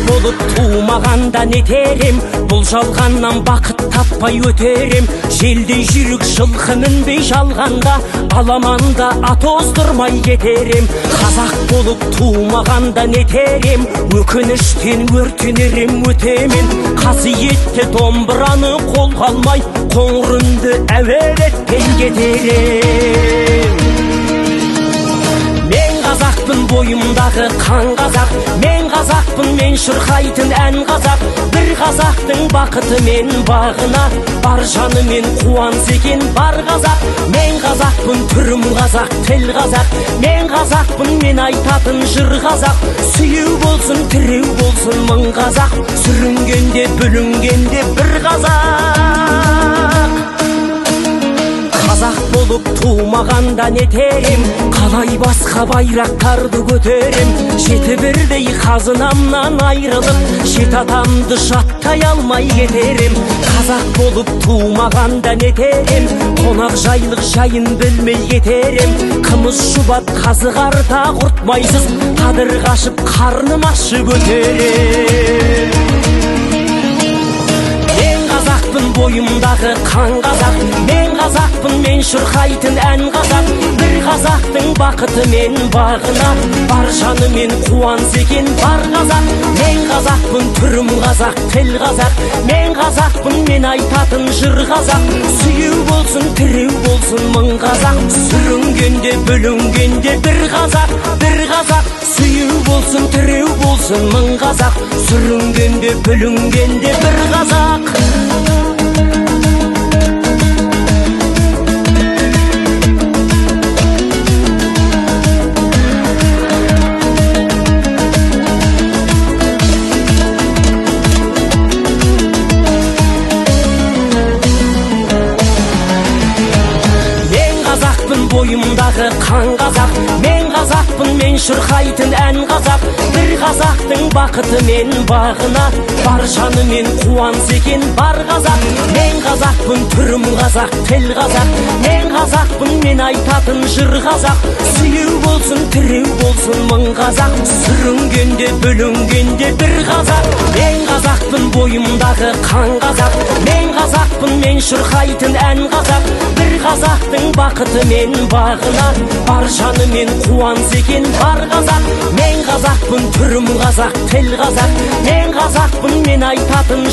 Болып туымағанда нетерем, бұл жалғаннан бақыт таппай өтерем. Желдей жүрік жылқы мінбей жалғанда, аламанда ат оздырмай кетерем. Қазақ болып туымағанда нетерем, өкініштен өртенерем өтемен. Қасиетті домбыраны қолға алмай, қоңыр үнді әуелетпен кетерем. Мен қазақпын, бойымдағы қан қазақ, мен қазақпын, мен шырқайтын ән қазақ. Бір қазақтың бақыты мен бағына, бар жанымен қуанса екен бар қазақ. Мен қазақпын, түрім қазақ, тіл қазақ, мен қазақпын, мен айтатын жыр қазақ. Сүйеу болсын, тіреу болсын мың қазақ, сүрінгенде бүлінгенде бір қазақ. Қазақ болып туымағанда нетерем, қалай басқа байрақтарды көтерем. Жеті бірдей қазынамнан айрылып, шет атамды жаттай алмай кетерем. Қазақ болып туымағанда нетерем, қонақ жайлық жайын білмей кетерем. Қымыз шұбат қазы қарта құртмайсыз, қадыр қашып қарным ашып өтерем. Бойымдағы қан қазақ, мен қазақпын, мен шырқайтын ән қазақ. Бір қазақтың бақыты мен бағына, бар жанымен қуанса екен бар қазақ. Мен қазақпын, түрім қазақ, тіл қазақ, мен қазақпын, мен айтатын жыр қазақ. Сүйеу болсын, тіреу болсын мың қазақ, сүрінгенде бүлінгенде бір қазақ, бір қазақ. Сүйеу болсын, тіреу болсын мың қазақ, сүрінгенде бүлінгенде бір қазақ. Бойымдағы қан қазақ, мен қазақпын, мен шырқайтын ән қазақ. Бір қазақтың бақыты мен бағына, бар жанымен қуанса екен бар қазақ. Мен қазақпын, түрім қазақ, тіл қазақ, мен қазақпын, мен айтатын жыр қазақ. Сүйеу болсын, тіреу болсын мың қазақ, сүрінгенде бүлінгенде бір қазақ. Мен қазақпын, бойымдағы қан қазақ, мен қазақпын, мен шырқайтын ән қазақ. Бір қазақтың бақыты мен бағына, бар жанымен қуанса екен бар қазақ. Мен қазақпын, түрім қазақ, тіл қазақ, мен қазақпын, мен айтатын